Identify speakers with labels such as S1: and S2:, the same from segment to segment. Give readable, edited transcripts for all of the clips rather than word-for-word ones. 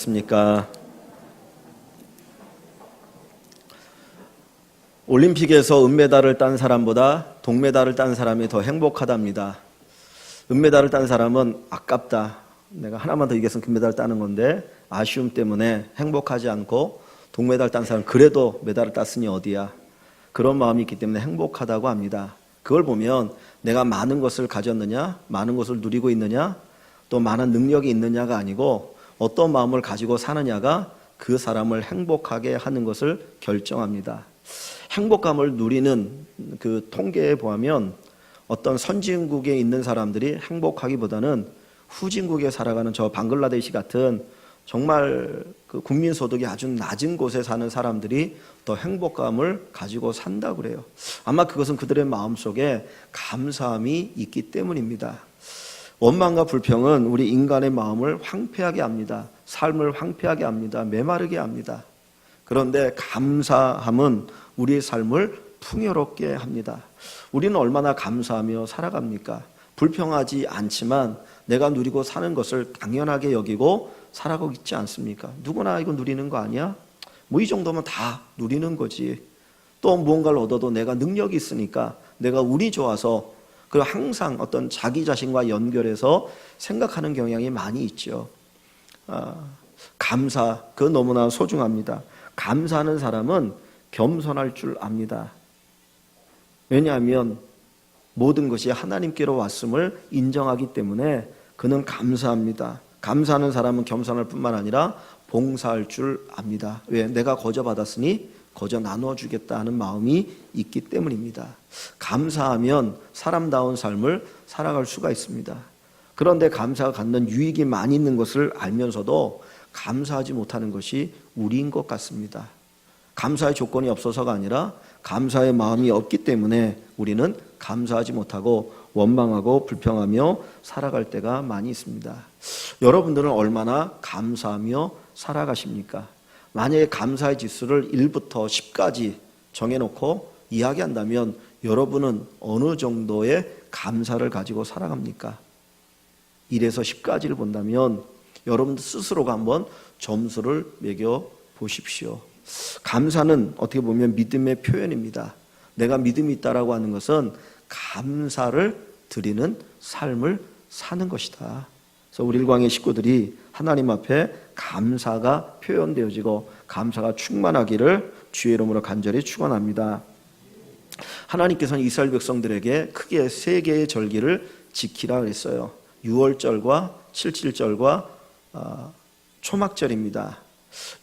S1: 습니까? 올림픽에서 은메달을 딴 사람보다 동메달을 딴 사람이 더 행복하답니다. 은메달을 딴 사람은 아깝다. 내가 하나만 더 이겼으면 금메달을 따는 건데 아쉬움 때문에 행복하지 않고, 동메달 딴 사람은 그래도 메달을 땄으니 어디야. 그런 마음이 있기 때문에 행복하다고 합니다. 그걸 보면 내가 많은 것을 가졌느냐, 많은 것을 누리고 있느냐, 또 많은 능력이 있느냐가 아니고 어떤 마음을 가지고 사느냐가 그 사람을 행복하게 하는 것을 결정합니다. 행복감을 누리는 그 통계에 보면 어떤 선진국에 있는 사람들이 행복하기보다는 후진국에 살아가는 저 방글라데시 같은 정말 그 국민소득이 아주 낮은 곳에 사는 사람들이 더 행복감을 가지고 산다고 그래요. 아마 그것은 그들의 마음속에 감사함이 있기 때문입니다. 원망과 불평은 우리 인간의 마음을 황폐하게 합니다. 삶을 황폐하게 합니다. 메마르게 합니다. 그런데 감사함은 우리의 삶을 풍요롭게 합니다. 우리는 얼마나 감사하며 살아갑니까? 불평하지 않지만 내가 누리고 사는 것을 당연하게 여기고 살아가고 있지 않습니까? 누구나 이거 누리는 거 아니야? 뭐 이 정도면 다 누리는 거지. 또 무언가를 얻어도 내가 능력이 있으니까, 내가 운이 좋아서, 그리고 항상 어떤 자기 자신과 연결해서 생각하는 경향이 많이 있죠. 감사, 그건 너무나 소중합니다. 감사하는 사람은 겸손할 줄 압니다. 왜냐하면 모든 것이 하나님께로 왔음을 인정하기 때문에 그는 감사합니다. 감사하는 사람은 겸손할 뿐만 아니라 봉사할 줄 압니다. 왜? 내가 거저 받았으니 거저 나눠주겠다 하는 마음이 있기 때문입니다. 감사하면 사람다운 삶을 살아갈 수가 있습니다. 그런데 감사가 갖는 유익이 많이 있는 것을 알면서도 감사하지 못하는 것이 우리인 것 같습니다. 감사의 조건이 없어서가 아니라 감사의 마음이 없기 때문에 우리는 감사하지 못하고 원망하고 불평하며 살아갈 때가 많이 있습니다. 여러분들은 얼마나 감사하며 살아가십니까? 만약에 감사의 지수를 1부터 10까지 정해놓고 이야기한다면 여러분은 어느 정도의 감사를 가지고 살아갑니까? 1에서 10까지를 본다면 여러분들 스스로가 한번 점수를 매겨 보십시오. 감사는 어떻게 보면 믿음의 표현입니다. 내가 믿음이 있다라고 하는 것은 감사를 드리는 삶을 사는 것이다. 그래서 우리 일광의 식구들이 하나님 앞에 감사가 표현되어지고 감사가 충만하기를 주의 이름으로 간절히 축원합니다. 하나님께서는 이스라엘 백성들에게 크게 3개의 절기를 지키라 그랬어요. 유월절과 칠칠절과 초막절입니다.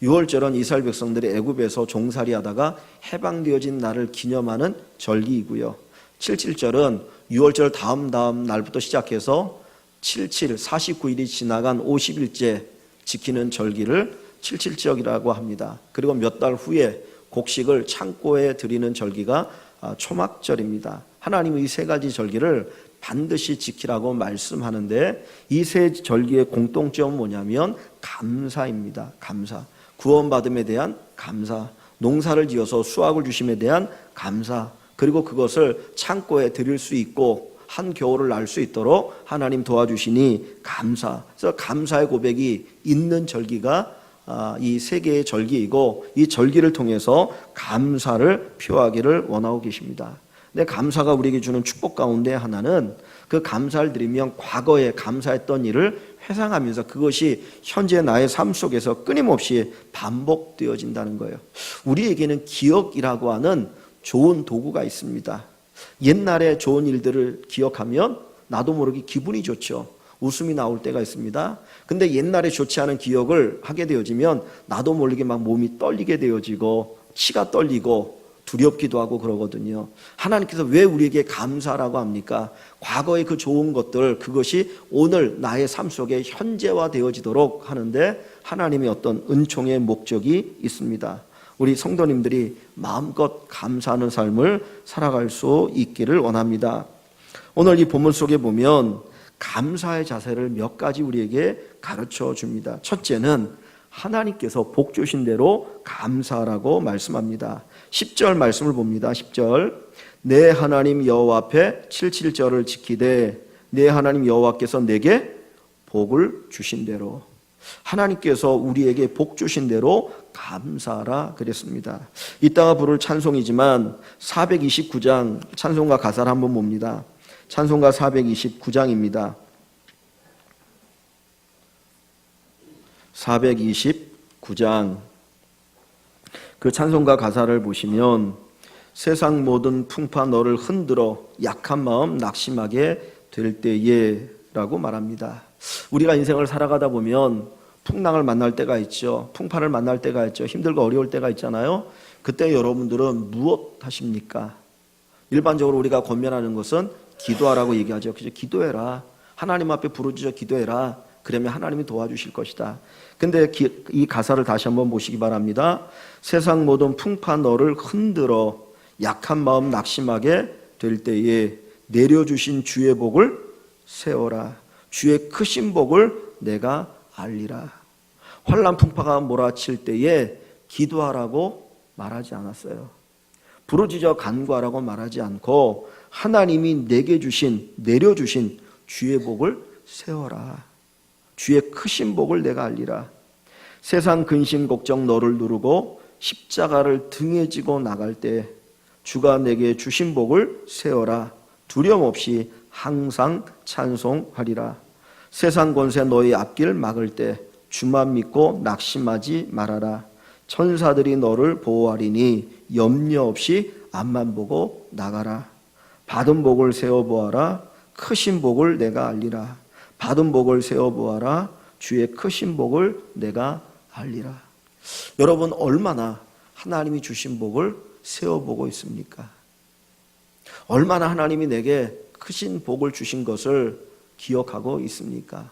S1: 유월절은 이스라엘 백성들이 애굽에서 종살이 하다가 해방되어진 날을 기념하는 절기이고요. 칠칠절은 유월절 다음 날부터 시작해서 49일이 지나간 50일째 지키는 절기를 칠칠절이라고 합니다. 그리고 몇 달 후에 곡식을 창고에 드리는 절기가 초막절입니다. 하나님은 이 3가지 절기를 반드시 지키라고 말씀하는데, 이 3 절기의 공통점은 뭐냐면 감사입니다. 감사. 구원받음에 대한 감사, 농사를 지어서 수확을 주심에 대한 감사, 그리고 그것을 창고에 드릴 수 있고 한겨울을 날 수 있도록 하나님 도와주시니 감사. 그래서 감사의 고백이 있는 절기가 이 3개의 절기이고, 이 절기를 통해서 감사를 표하기를 원하고 계십니다. 근데 감사가 우리에게 주는 축복 가운데 하나는 그 감사를 드리면 과거에 감사했던 일을 회상하면서 그것이 현재 나의 삶 속에서 끊임없이 반복되어진다는 거예요. 우리에게는 기억이라고 하는 좋은 도구가 있습니다. 옛날에 좋은 일들을 기억하면 나도 모르게 기분이 좋죠. 웃음이 나올 때가 있습니다. 근데 옛날에 좋지 않은 기억을 하게 되어지면 나도 모르게 막 몸이 떨리게 되어지고 치가 떨리고 두렵기도 하고 그러거든요. 하나님께서 왜 우리에게 감사라고 합니까? 과거의 그 좋은 것들, 그것이 오늘 나의 삶 속에 현재화되어지도록 하는데 하나님의 어떤 은총의 목적이 있습니다. 우리 성도님들이 마음껏 감사하는 삶을 살아갈 수 있기를 원합니다. 오늘 이 본문 속에 보면 감사의 자세를 몇 가지 우리에게 가르쳐 줍니다. 첫째는 하나님께서 복 주신 대로 감사하라고 말씀합니다. 10절 말씀을 봅니다. 10절, 내 하나님 여호와 앞에 칠칠절을 지키되 내 하나님 여호와께서 내게 복을 주신 대로. 하나님께서 우리에게 복 주신 대로 감사하라 그랬습니다. 이따가 부를 찬송이지만 429장 찬송가 가사를 한번 봅니다. 찬송가 429장입니다. 429장 그 찬송가 가사를 보시면 세상 모든 풍파 너를 흔들어 약한 마음 낙심하게 될 때에 라고 말합니다. 우리가 인생을 살아가다 보면 풍랑을 만날 때가 있죠. 풍파를 만날 때가 있죠. 힘들고 어려울 때가 있잖아요. 그때 여러분들은 무엇 하십니까? 일반적으로 우리가 권면하는 것은 기도하라고 얘기하죠. 그죠? 기도해라. 하나님 앞에 부르짖어 기도해라. 그러면 하나님이 도와주실 것이다. 근데 이 가사를 다시 한번 보시기 바랍니다. 세상 모든 풍파 너를 흔들어 약한 마음 낙심하게 될 때에 내려주신 주의 복을 세워라. 주의 크신 복을 내가 알리라. 환난 풍파가 몰아칠 때에 기도하라고 말하지 않았어요. 부르짖어 간구하라고 말하지 않고 하나님이 내게 주신 내려주신 주의 복을 세워라. 주의 크신 복을 내가 알리라. 세상 근심 걱정 너를 누르고 십자가를 등에 지고 나갈 때 주가 내게 주신 복을 세워라. 두려움 없이 항상 찬송하리라. 세상 권세 너의 앞길 막을 때 주만 믿고 낙심하지 말아라. 천사들이 너를 보호하리니 염려 없이 앞만 보고 나가라. 받은 복을 세어보아라. 크신 복을 내가 알리라. 받은 복을 세어보아라. 주의 크신 복을 내가 알리라. 여러분 얼마나 하나님이 주신 복을 세어보고 있습니까? 얼마나 하나님이 내게 크신 복을 주신 것을 기억하고 있습니까?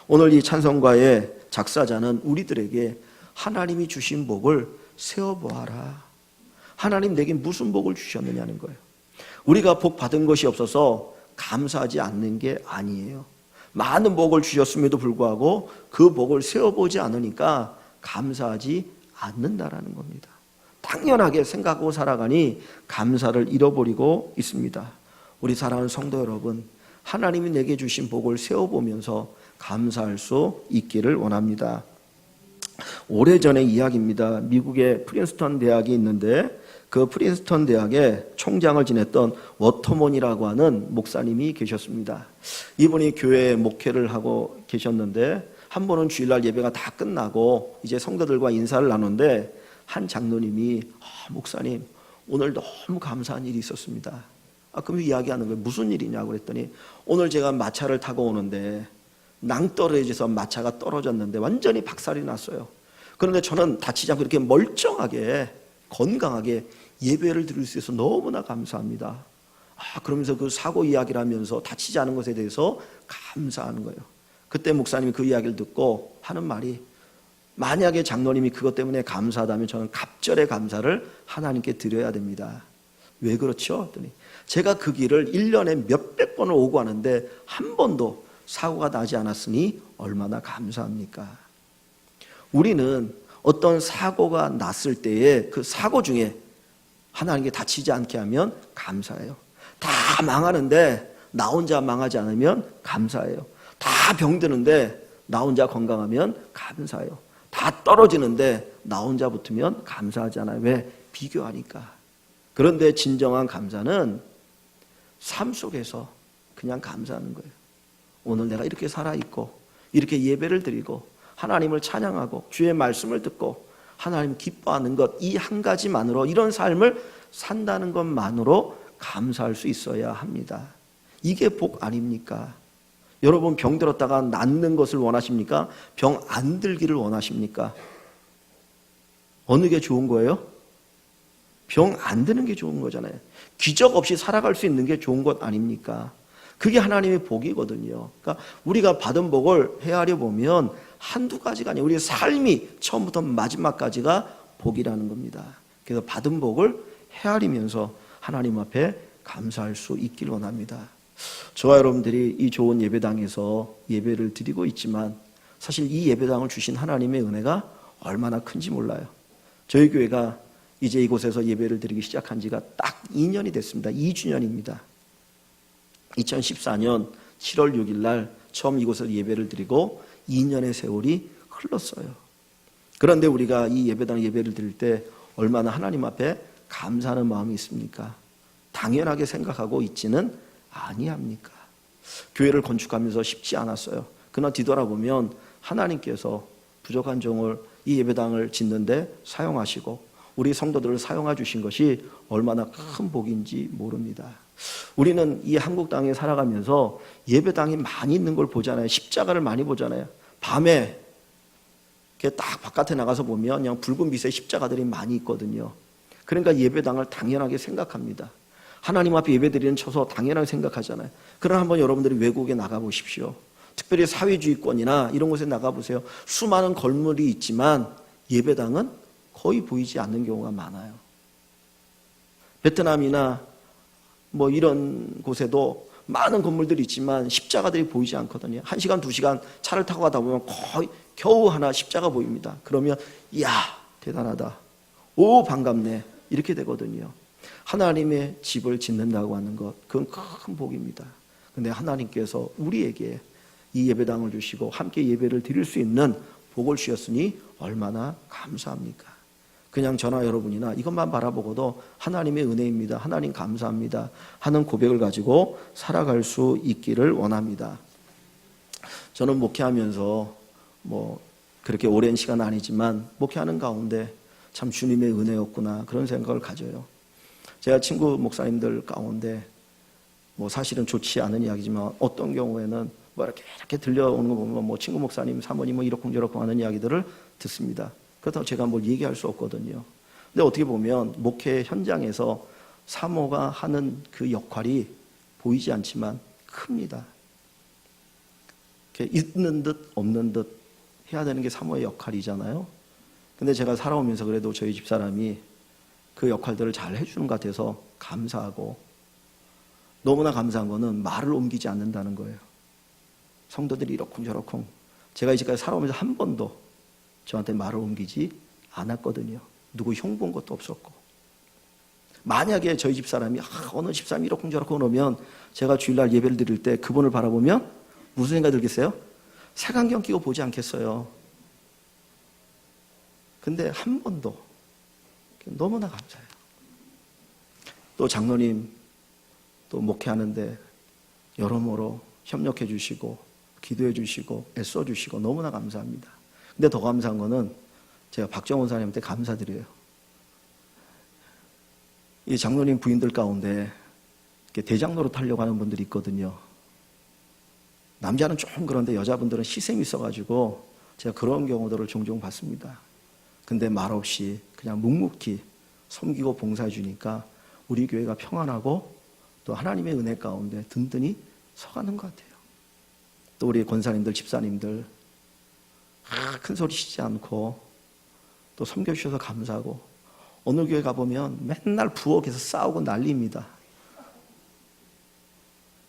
S1: 오늘 이 찬송가의 작사자는 우리들에게 하나님이 주신 복을 세어보아라. 하나님 내게 무슨 복을 주셨느냐는 거예요. 우리가 복 받은 것이 없어서 감사하지 않는 게 아니에요. 많은 복을 주셨음에도 불구하고 그 복을 세어보지 않으니까 감사하지 않는다라는 겁니다. 당연하게 생각하고 살아가니 감사를 잃어버리고 있습니다. 우리 사랑하는 성도 여러분, 하나님이 내게 주신 복을 세어보면서 감사할 수 있기를 원합니다. 오래전의 이야기입니다. 미국의 프린스턴 대학이 있는데 그 프린스턴 대학의 총장을 지냈던 워터먼이라고 하는 목사님이 계셨습니다. 이분이 교회에 목회를 하고 계셨는데 한 번은 주일날 예배가 다 끝나고 이제 성도들과 인사를 나누는데 한 장로님이 목사님 오늘 너무 감사한 일이 있었습니다. 그럼 이야기하는 거예요. 무슨 일이냐고 그랬더니 오늘 제가 마차를 타고 오는데 낭떠러지에서 마차가 떨어졌는데 완전히 박살이 났어요. 그런데 저는 다치지 않고 이렇게 멀쩡하게 건강하게 예배를 드릴 수 있어서 너무나 감사합니다. 그러면서 그 사고 이야기를 하면서 다치지 않은 것에 대해서 감사하는 거예요. 그때 목사님이 그 이야기를 듣고 하는 말이 만약에 장로님이 그것 때문에 감사하다면 저는 갑절의 감사를 하나님께 드려야 됩니다. 왜 그렇죠? 했더니 제가 그 길을 1년에 몇백 번을 오고 하는데 한 번도 사고가 나지 않았으니 얼마나 감사합니까? 우리는 어떤 사고가 났을 때에 그 사고 중에 하나님께 다치지 않게 하면 감사해요. 다 망하는데 나 혼자 망하지 않으면 감사해요. 다 병드는데 나 혼자 건강하면 감사해요. 다 떨어지는데 나 혼자 붙으면 감사하지 않아요. 왜? 비교하니까. 그런데 진정한 감사는 삶 속에서 그냥 감사하는 거예요. 오늘 내가 이렇게 살아있고 이렇게 예배를 드리고 하나님을 찬양하고 주의 말씀을 듣고 하나님 기뻐하는 것, 이 한 가지만으로 이런 삶을 산다는 것만으로 감사할 수 있어야 합니다. 이게 복 아닙니까? 여러분 병 들었다가 낫는 것을 원하십니까? 병 안 들기를 원하십니까? 어느 게 좋은 거예요? 병 안 드는 게 좋은 거잖아요. 기적 없이 살아갈 수 있는 게 좋은 것 아닙니까? 그게 하나님의 복이거든요. 그러니까 우리가 받은 복을 헤아려 보면 한두 가지가 아니에요. 우리의 삶이 처음부터 마지막까지가 복이라는 겁니다. 그래서 받은 복을 헤아리면서 하나님 앞에 감사할 수 있기를 원합니다. 저와 여러분들이 이 좋은 예배당에서 예배를 드리고 있지만 사실 이 예배당을 주신 하나님의 은혜가 얼마나 큰지 몰라요. 저희 교회가 이제 이곳에서 예배를 드리기 시작한 지가 딱 2년이 됐습니다. 2주년입니다. 2014년 7월 6일 날 처음 이곳에서 예배를 드리고 2년의 세월이 흘렀어요. 그런데 우리가 이 예배당 예배를 드릴 때 얼마나 하나님 앞에 감사하는 마음이 있습니까? 당연하게 생각하고 있지는 아니합니까? 교회를 건축하면서 쉽지 않았어요. 그러나 뒤돌아보면 하나님께서 부족한 종을 이 예배당을 짓는데 사용하시고 우리 성도들을 사용해 주신 것이 얼마나 큰 복인지 모릅니다. 우리는 이 한국 땅에 살아가면서 예배당이 많이 있는 걸 보잖아요. 십자가를 많이 보잖아요. 밤에 이렇게 딱 바깥에 나가서 보면 그냥 붉은 빛의 십자가들이 많이 있거든요. 그러니까 예배당을 당연하게 생각합니다. 하나님 앞에 예배드리는 처소 당연하게 생각하잖아요. 그러나 한번 여러분들이 외국에 나가보십시오. 특별히 사회주의권이나 이런 곳에 나가보세요. 수많은 건물이 있지만 예배당은 거의 보이지 않는 경우가 많아요. 베트남이나 뭐 이런 곳에도 많은 건물들이 있지만 십자가들이 보이지 않거든요. 1시간, 2시간 차를 타고 가다 보면 거의 겨우 하나 십자가 보입니다. 그러면 이야 대단하다. 오 반갑네. 이렇게 되거든요. 하나님의 집을 짓는다고 하는 것, 그건 큰 복입니다. 근데 하나님께서 우리에게 이 예배당을 주시고 함께 예배를 드릴 수 있는 복을 주셨으니 얼마나 감사합니까? 그냥 저나 여러분이나 이것만 바라보고도 하나님의 은혜입니다. 하나님 감사합니다. 하는 고백을 가지고 살아갈 수 있기를 원합니다. 저는 목회하면서 뭐 그렇게 오랜 시간 아니지만 목회하는 가운데 참 주님의 은혜였구나 그런 생각을 가져요. 제가 친구 목사님들 가운데 뭐 사실은 좋지 않은 이야기지만 어떤 경우에는 뭐 이렇게 들려오는 거 보면 뭐 친구 목사님, 사모님 뭐 이러쿵저러쿵 하는 이야기들을 듣습니다. 그렇다고 제가 뭘 얘기할 수 없거든요. 근데 어떻게 보면 목회 현장에서 사모가 하는 그 역할이 보이지 않지만 큽니다. 이렇게 있는 듯 없는 듯 해야 되는 게 사모의 역할이잖아요. 근데 제가 살아오면서 그래도 저희 집사람이 그 역할들을 잘 해주는 것 같아서 감사하고 너무나 감사한 거는 말을 옮기지 않는다는 거예요. 성도들이 이러쿵저러쿵 제가 이제까지 살아오면서 한 번도 저한테 말을 옮기지 않았거든요. 누구 흉본 것도 없었고. 만약에 저희 집사람이 어느 집사람이 이러쿵저러쿵 그러면 제가 주일날 예배를 드릴 때 그분을 바라보면 무슨 생각이 들겠어요? 색안경 끼고 보지 않겠어요. 근데 한 번도 너무나 감사해요. 또 장로님 또 목회하는데 여러모로 협력해 주시고 기도해 주시고 애써 주시고 너무나 감사합니다. 근데 더 감사한 거는 제가 박정원 사님한테 감사드려요. 이 장로님 부인들 가운데 대장로로 타려고 하는 분들이 있거든요. 남자는 좀 그런데 여자분들은 희생이 있어가지고 제가 그런 경우들을 종종 봤습니다. 근데 말없이 그냥 묵묵히 섬기고 봉사해 주니까 우리 교회가 평안하고 또 하나님의 은혜 가운데 든든히 서가는 것 같아요. 또 우리 권사님들, 집사님들 큰 소리 치지 않고 또 섬겨주셔서 감사하고 어느 교회 가보면 맨날 부엌에서 싸우고 난리입니다.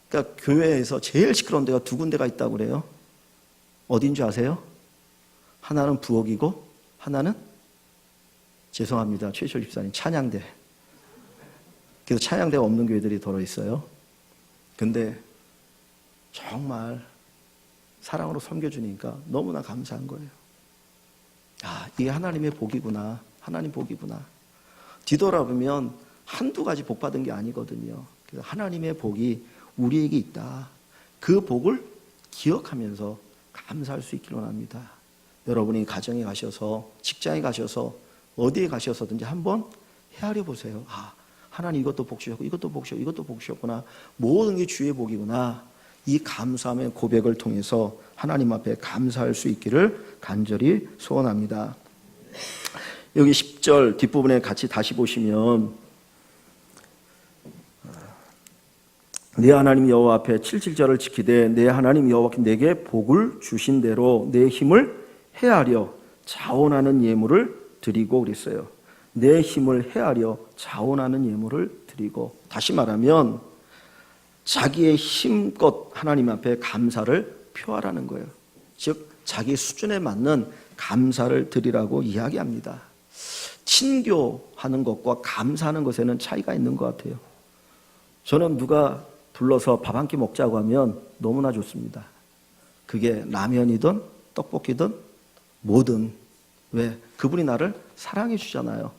S1: 그러니까 교회에서 제일 시끄러운 데가 두 군데가 있다고 그래요. 어딘 줄 아세요? 하나는 부엌이고 하나는 죄송합니다. 최철 집사님 찬양대. 그래서 찬양대가 없는 교회들이 더러 있어요. 근데 정말 사랑으로 섬겨주니까 너무나 감사한 거예요. 아, 이게 하나님의 복이구나. 하나님 복이구나. 뒤돌아보면 한두 가지 복 받은 게 아니거든요. 그래서 하나님의 복이 우리에게 있다. 그 복을 기억하면서 감사할 수 있기를 원합니다. 여러분이 가정에 가셔서 직장에 가셔서 어디에 가셔서든지 한번 헤아려 보세요. 아, 하나님 이것도 복 주셨고 이것도 복 주셨고 이것도 복 주셨구나. 모든 게 주의 복이구나. 이 감사함의 고백을 통해서 하나님 앞에 감사할 수 있기를 간절히 소원합니다. 여기 10절 뒷부분에 같이 다시 보시면 내 하나님 여호와 앞에 77절을 지키되 내 하나님 여호와께 내게 복을 주신 대로 내 힘을 헤아려 자원하는 예물을 드리고 그랬어요. 내 힘을 헤아려 자원하는 예물을 드리고, 다시 말하면 자기의 힘껏 하나님 앞에 감사를 표하라는 거예요. 즉 자기 수준에 맞는 감사를 드리라고 이야기합니다. 친교하는 것과 감사하는 것에는 차이가 있는 것 같아요. 저는 누가 불러서 밥 한 끼 먹자고 하면 너무나 좋습니다. 그게 라면이든 떡볶이든 뭐든. 왜? 그분이 나를 사랑해 주잖아요.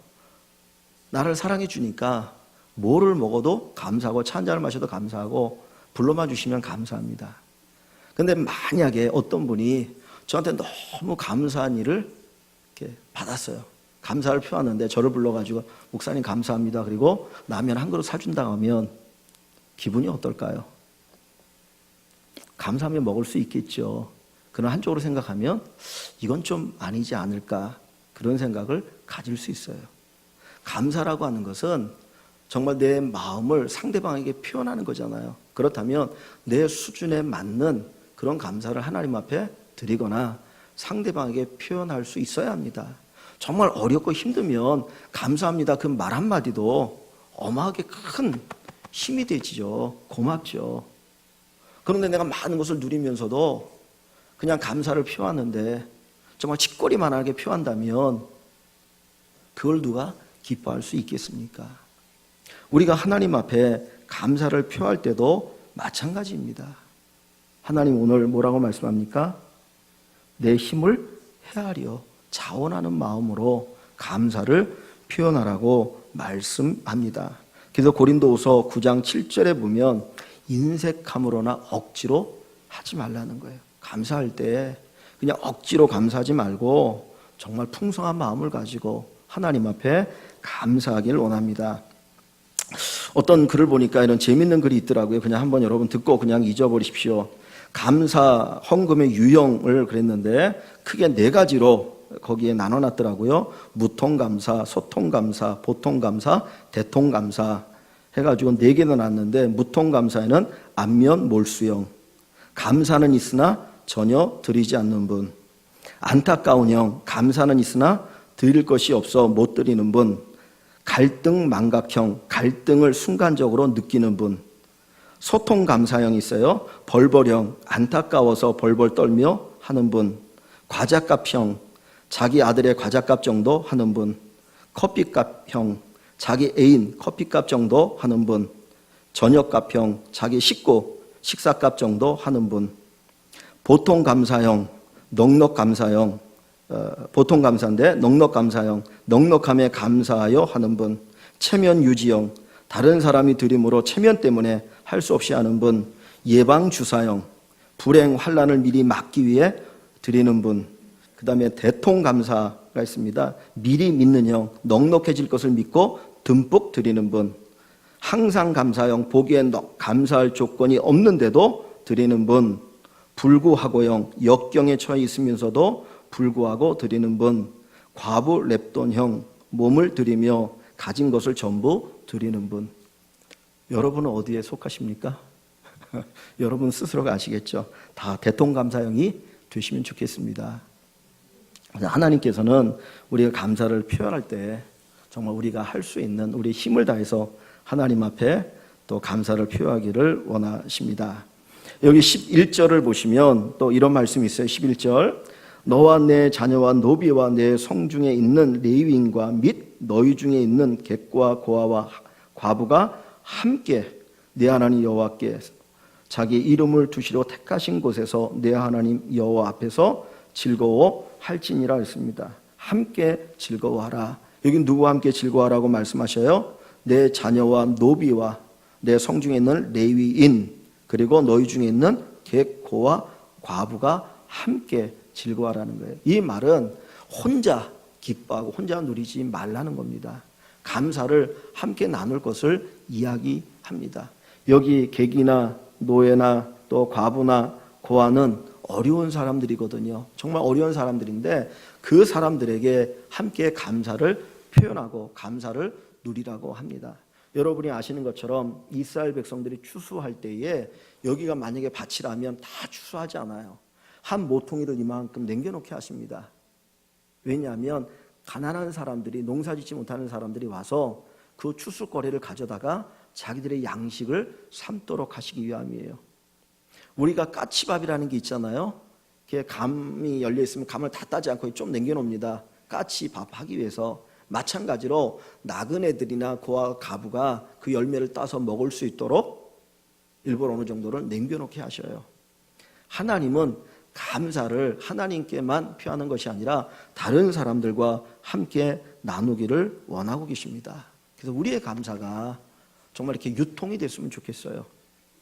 S1: 나를 사랑해 주니까 뭐를 먹어도 감사하고 차 한 잔을 마셔도 감사하고 불러만 주시면 감사합니다. 근데 만약에 어떤 분이 저한테 너무 감사한 일을 이렇게 받았어요. 감사를 표하는데 저를 불러가지고 목사님 감사합니다. 그리고 라면 한 그릇 사준다고 하면 기분이 어떨까요? 감사하면 먹을 수 있겠죠. 그러나 한쪽으로 생각하면 이건 좀 아니지 않을까 그런 생각을 가질 수 있어요. 감사라고 하는 것은 정말 내 마음을 상대방에게 표현하는 거잖아요. 그렇다면 내 수준에 맞는 그런 감사를 하나님 앞에 드리거나 상대방에게 표현할 수 있어야 합니다. 정말 어렵고 힘들면 감사합니다 그 말 한마디도 어마하게 큰 힘이 되지요. 고맙죠. 그런데 내가 많은 것을 누리면서도 그냥 감사를 표하는데 정말 치꼬리만하게 표한다면 그걸 누가 기뻐할 수 있겠습니까? 우리가 하나님 앞에 감사를 표할 때도 마찬가지입니다. 하나님 오늘 뭐라고 말씀합니까? 내 힘을 헤아려 자원하는 마음으로 감사를 표현하라고 말씀합니다. 그래서 고린도후서 9장 7절에 보면 인색함으로나 억지로 하지 말라는 거예요. 감사할 때 그냥 억지로 감사하지 말고 정말 풍성한 마음을 가지고 하나님 앞에 감사하기를 원합니다. 어떤 글을 보니까 이런 재밌는 글이 있더라고요. 그냥 한번 여러분 듣고 그냥 잊어버리십시오. 감사 헌금의 유형을 그랬는데 크게 4가지로 거기에 나눠놨더라고요. 무통감사, 소통감사, 보통감사, 대통감사 해가지고 4개나 놨는데 무통감사에는 안면 몰수형, 감사는 있으나 전혀 드리지 않는 분, 안타까운 형, 감사는 있으나 드릴 것이 없어 못 드리는 분, 갈등 망각형, 갈등을 순간적으로 느끼는 분, 소통 감사형이 있어요. 벌벌형, 안타까워서 벌벌 떨며 하는 분, 과자값형, 자기 아들의 과자값 정도 하는 분, 커피값형, 자기 애인 커피값 정도 하는 분, 저녁값형, 자기 식구 식사값 정도 하는 분, 보통 감사형, 넉넉 감사형, 보통 감사인데 넉넉 감사형, 넉넉함에 감사하여 하는 분, 체면 유지형, 다른 사람이 드림으로 체면 때문에 할 수 없이 하는 분, 예방 주사형, 불행 환난을 미리 막기 위해 드리는 분, 그 다음에 대통 감사가 있습니다. 미리 믿는 형, 넉넉해질 것을 믿고 듬뿍 드리는 분, 항상 감사형, 보기엔 감사할 조건이 없는데도 드리는 분, 불구하고형, 역경에 처해 있으면서도 불구하고 드리는 분, 과부 렙돈형, 몸을 드리며 가진 것을 전부 드리는 분. 여러분은 어디에 속하십니까? 여러분 스스로가 아시겠죠? 다 대통감사형이 되시면 좋겠습니다. 하나님께서는 우리가 감사를 표현할 때 정말 우리가 할 수 있는 우리 힘을 다해서 하나님 앞에 또 감사를 표하기를 원하십니다. 여기 11절을 보시면 또 이런 말씀이 있어요. 11절, 너와 내 자녀와 노비와 내 성중에 있는 레위인과 및 너희 중에 있는 객과 고아와 과부가 함께 내 하나님 여호와께 자기 이름을 두시러 택하신 곳에서 내 하나님 여호와 앞에서 즐거워할지니라 했습니다. 함께 즐거워하라. 여기 누구와 함께 즐거워하라고 말씀하셔요? 내 자녀와 노비와 내 성중에 있는 레위인 그리고 너희 중에 있는 객, 고와 과부가 함께 즐거워하라는 거예요. 이 말은 혼자 기뻐하고 혼자 누리지 말라는 겁니다. 감사를 함께 나눌 것을 이야기합니다. 여기 객이나 노예나 또 과부나 고아는 어려운 사람들이거든요. 정말 어려운 사람들인데 그 사람들에게 함께 감사를 표현하고 감사를 누리라고 합니다. 여러분이 아시는 것처럼 이스라엘 백성들이 추수할 때에 여기가 만약에 밭이라면 다 추수하지 않아요. 한 모퉁이를 이만큼 남겨놓게 하십니다. 왜냐하면 가난한 사람들이 농사짓지 못하는 사람들이 와서 그 추수거리를 가져다가 자기들의 양식을 삼도록 하시기 위함이에요. 우리가 까치밥이라는 게 있잖아요. 이렇게 감이 열려 있으면 감을 다 따지 않고 좀 남겨놓습니다. 까치밥 하기 위해서. 마찬가지로 나그네들이나 고아 가부가 그 열매를 따서 먹을 수 있도록 일부러 어느 정도를 남겨놓게 하셔요. 하나님은 감사를 하나님께만 표하는 것이 아니라 다른 사람들과 함께 나누기를 원하고 계십니다. 그래서 우리의 감사가 정말 이렇게 유통이 됐으면 좋겠어요.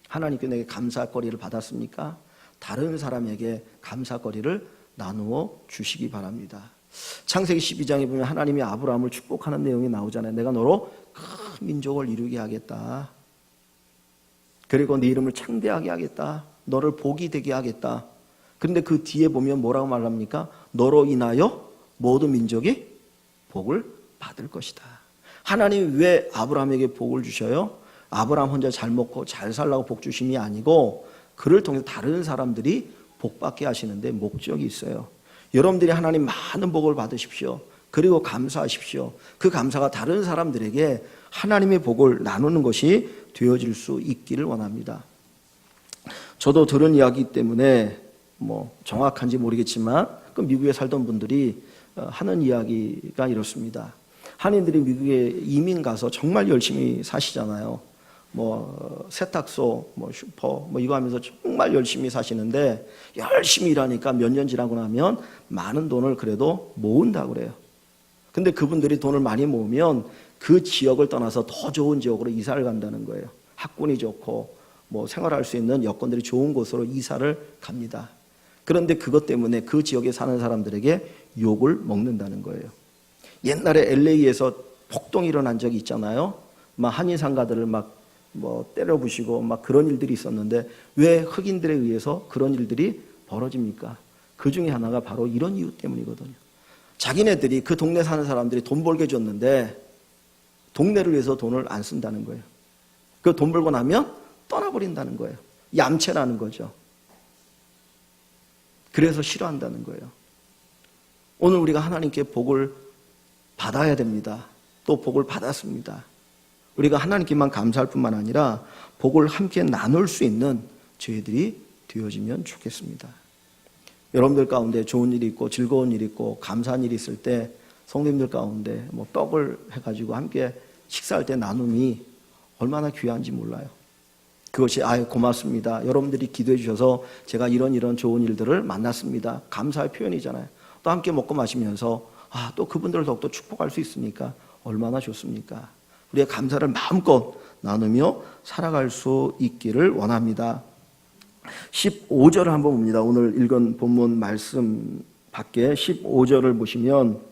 S1: 하나님께 내게 감사거리를 받았습니까? 다른 사람에게 감사거리를 나누어 주시기 바랍니다. 창세기 12장에 보면 하나님이 아브라함을 축복하는 내용이 나오잖아요. 내가 너로 큰 민족을 이루게 하겠다. 그리고 네 이름을 창대하게 하겠다. 너를 복이 되게 하겠다. 그런데 그 뒤에 보면 뭐라고 말합니까? 너로 인하여 모든 민족이 복을 받을 것이다. 하나님이 왜 아브라함에게 복을 주셔요? 아브라함 혼자 잘 먹고 잘 살라고 복 주심이 아니고 그를 통해서 다른 사람들이 복 받게 하시는데 목적이 있어요. 여러분들이 하나님 많은 복을 받으십시오. 그리고 감사하십시오. 그 감사가 다른 사람들에게 하나님의 복을 나누는 것이 되어질 수 있기를 원합니다. 저도 들은 이야기 때문에 정확한지 모르겠지만 그 미국에 살던 분들이 하는 이야기가 이렇습니다. 한인들이 미국에 이민 가서 정말 열심히 사시잖아요. 세탁소, 슈퍼, 이거 하면서 정말 열심히 사시는데 열심히 일하니까 몇 년 지나고 나면 많은 돈을 그래도 모은다고 그래요. 근데 그분들이 돈을 많이 모으면 그 지역을 떠나서 더 좋은 지역으로 이사를 간다는 거예요. 학군이 좋고 생활할 수 있는 여건들이 좋은 곳으로 이사를 갑니다. 그런데 그것 때문에 그 지역에 사는 사람들에게 욕을 먹는다는 거예요. 옛날에 LA에서 폭동이 일어난 적이 있잖아요. 한인 상가들을 때려 부시고 그런 일들이 있었는데 왜 흑인들에 의해서 그런 일들이 벌어집니까? 그 중에 하나가 바로 이런 이유 때문이거든요. 자기네들이 그 동네 사는 사람들이 돈 벌게 줬는데 동네를 위해서 돈을 안 쓴다는 거예요. 그 돈 벌고 나면 떠나버린다는 거예요. 얌체라는 거죠. 그래서 싫어한다는 거예요. 오늘 우리가 하나님께 복을 받아야 됩니다. 또 복을 받았습니다. 우리가 하나님께만 감사할 뿐만 아니라 복을 함께 나눌 수 있는 저희들이 되어지면 좋겠습니다. 여러분들 가운데 좋은 일이 있고 즐거운 일이 있고 감사한 일이 있을 때 성도님들 가운데 떡을 해가지고 함께 식사할 때 나눔이 얼마나 귀한지 몰라요. 그것이 고맙습니다. 여러분들이 기도해 주셔서 제가 이런 좋은 일들을 만났습니다. 감사의 표현이잖아요. 또 함께 먹고 마시면서 또 그분들을 더욱더 축복할 수 있으니까 얼마나 좋습니까? 우리의 감사를 마음껏 나누며 살아갈 수 있기를 원합니다. 15절을 한번 봅니다. 오늘 읽은 본문 말씀 밖에 15절을 보시면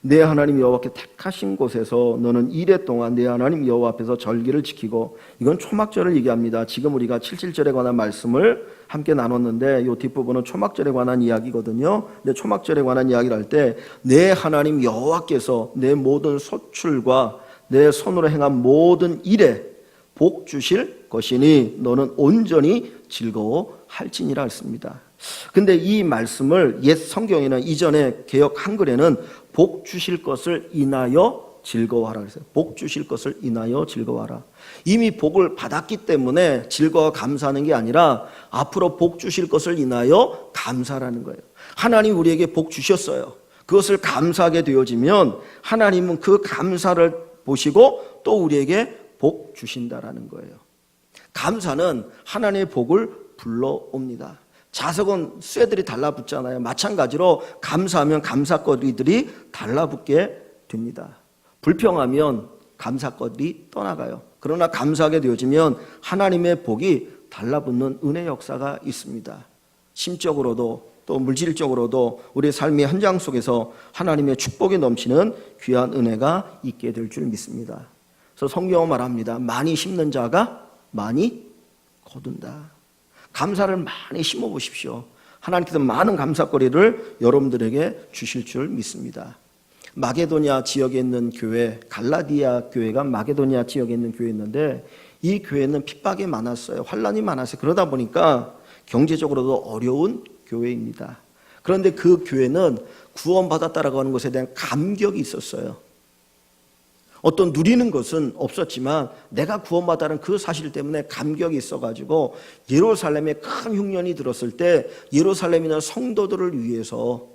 S1: 내 하나님 여호와께 택하신 곳에서 너는 이레 동안 내 하나님 여호와 앞에서 절기를 지키고, 이건 초막절을 얘기합니다. 지금 우리가 77절에 관한 말씀을 함께 나눴는데 이 뒷부분은 초막절에 관한 이야기거든요. 근데 초막절에 관한 이야기를 할 때 내 하나님 여호와께서 내 모든 소출과 내 손으로 행한 모든 일에 복 주실 것이니 너는 온전히 즐거워할지니라 했습니다. 근데 이 말씀을 옛 성경에는 이전에 개역 한글에는 복 주실 것을 인하여 즐거워하라 그랬어요. 복 주실 것을 인하여 즐거워하라. 이미 복을 받았기 때문에 즐거워 감사하는 게 아니라 앞으로 복 주실 것을 인하여 감사라는 거예요. 하나님 우리에게 복 주셨어요. 그것을 감사하게 되어지면 하나님은 그 감사를 보시고 또 우리에게 복 주신다라는 거예요. 감사는 하나님의 복을 불러옵니다. 자석은 쇠들이 달라붙잖아요. 마찬가지로 감사하면 감사거리들이 달라붙게 됩니다. 불평하면 감사거리 떠나가요. 그러나 감사하게 되어지면 하나님의 복이 달라붙는 은혜 역사가 있습니다. 심적으로도 또 물질적으로도 우리의 삶의 현장 속에서 하나님의 축복이 넘치는 귀한 은혜가 있게 될 줄 믿습니다. 그래서 성경은 말합니다. 많이 심는 자가 많이 거둔다. 감사를 많이 심어 보십시오. 하나님께서 많은 감사거리를 여러분들에게 주실 줄 믿습니다. 마게도니아 지역에 있는 교회, 갈라디아 교회가 마게도니아 지역에 있는 교회였는데 이 교회는 핍박이 많았어요. 환난이 많았어요. 그러다 보니까 경제적으로도 어려운 교회입니다. 그런데 그 교회는 구원받았다라고 하는 것에 대한 감격이 있었어요. 어떤 누리는 것은 없었지만 내가 구원받았다는 그 사실 때문에 감격이 있어가지고 예루살렘에 큰 흉년이 들었을 때 예루살렘에 있는 성도들을 위해서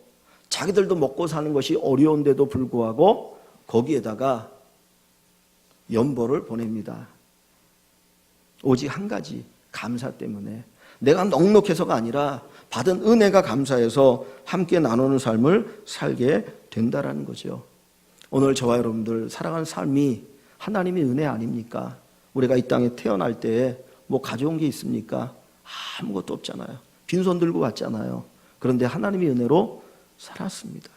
S1: 자기들도 먹고 사는 것이 어려운데도 불구하고 거기에다가 연보를 보냅니다. 오직 한 가지, 감사 때문에. 내가 넉넉해서가 아니라 받은 은혜가 감사해서 함께 나누는 삶을 살게 된다라는 거죠. 오늘 저와 여러분들 살아가는 삶이 하나님의 은혜 아닙니까? 우리가 이 땅에 태어날 때 뭐 가져온 게 있습니까? 아무것도 없잖아요. 빈손 들고 왔잖아요. 그런데 하나님의 은혜로 살았습니다.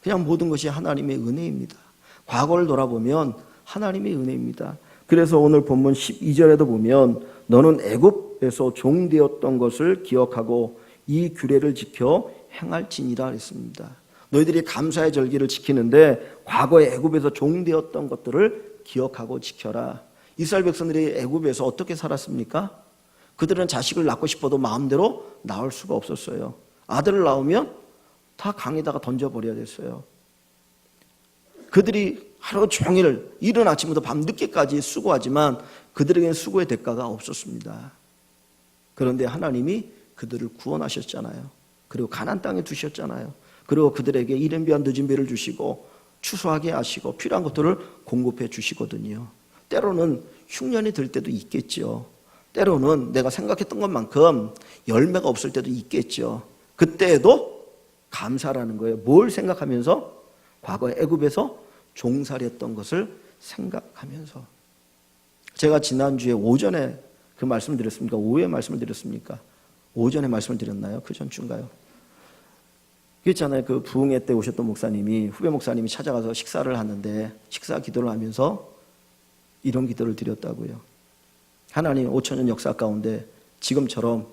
S1: 그냥 모든 것이 하나님의 은혜입니다. 과거를 돌아보면 하나님의 은혜입니다. 그래서 오늘 본문 12절에도 보면 너는 애굽에서 종되었던 것을 기억하고 이 규례를 지켜 행할지니라 했습니다. 너희들이 감사의 절기를 지키는데 과거에 애굽에서 종되었던 것들을 기억하고 지켜라. 이스라엘 백성들이 애굽에서 어떻게 살았습니까? 그들은 자식을 낳고 싶어도 마음대로 낳을 수가 없었어요. 아들을 낳으면 다 강에다가 던져버려야 됐어요. 그들이 하루 종일 이른 아침부터 밤 늦게까지 수고하지만 그들에게는 수고의 대가가 없었습니다. 그런데 하나님이 그들을 구원하셨잖아요. 그리고 가나안 땅에 두셨잖아요. 그리고 그들에게 이른 비와 늦은 비를 주시고 추수하게 하시고 필요한 것들을 공급해 주시거든요. 때로는 흉년이 들 때도 있겠죠. 때로는 내가 생각했던 것만큼 열매가 없을 때도 있겠죠. 그때에도 감사라는 거예요. 뭘 생각하면서? 과거에 애굽에서 종살이했던 것을 생각하면서. 제가 지난주에 오전에 그 말씀을 드렸습니까? 오후에 말씀을 드렸습니까? 오전에 말씀을 드렸나요? 그 전주인가요? 그랬잖아요. 그 부흥회 때 오셨던 목사님이, 후배 목사님이 찾아가서 식사를 하는데 식사 기도를 하면서 이런 기도를 드렸다고요. 하나님 5천년 역사 가운데 지금처럼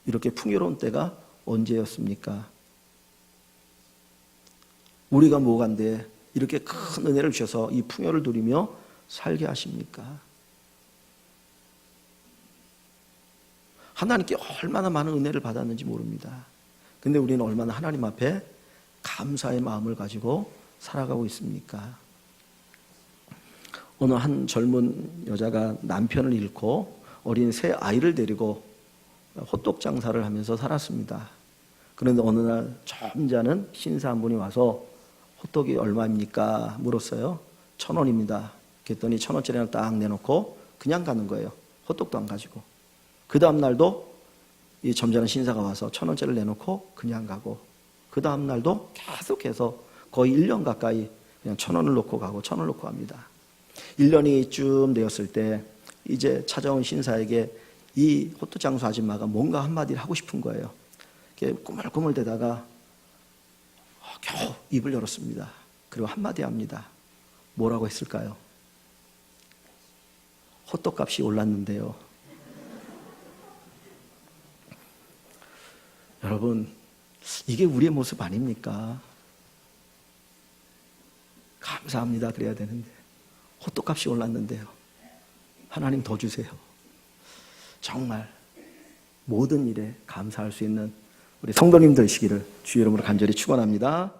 S1: 이렇게 풍요로운 때가 언제였습니까? 우리가 뭐간데 이렇게 큰 은혜를 주셔서 이 풍요를 누리며 살게 하십니까? 하나님께 얼마나 많은 은혜를 받았는지 모릅니다. 근데 우리는 얼마나 하나님 앞에 감사의 마음을 가지고 살아가고 있습니까? 어느 한 젊은 여자가 남편을 잃고 어린 새 아이를 데리고 호떡 장사를 하면서 살았습니다. 그런데 어느 날 점잖은 신사 한 분이 와서 호떡이 얼마입니까? 물었어요. 1,000원입니다. 그랬더니 1,000원짜리 딱 내놓고 그냥 가는 거예요. 호떡도 안 가지고. 그 다음 날도 이 점잖은 신사가 와서 1,000원짜리를 내놓고 그냥 가고, 그 다음 날도 계속해서 거의 1년 가까이 그냥 1,000원을 놓고 가고 1,000원을 놓고 갑니다. 1년이 쯤 되었을 때 이제 찾아온 신사에게 이 호떡 장수 아줌마가 뭔가 한마디를 하고 싶은 거예요. 이렇게 꾸물꾸물대다가 겨우 입을 열었습니다. 그리고 한마디 합니다. 뭐라고 했을까요? 호떡값이 올랐는데요. 여러분, 이게 우리의 모습 아닙니까? 감사합니다 그래야 되는데 호떡값이 올랐는데요. 하나님 더 주세요. 정말 모든 일에 감사할 수 있는 우리 성도님 되시기를 주의 이름으로 간절히 축원합니다.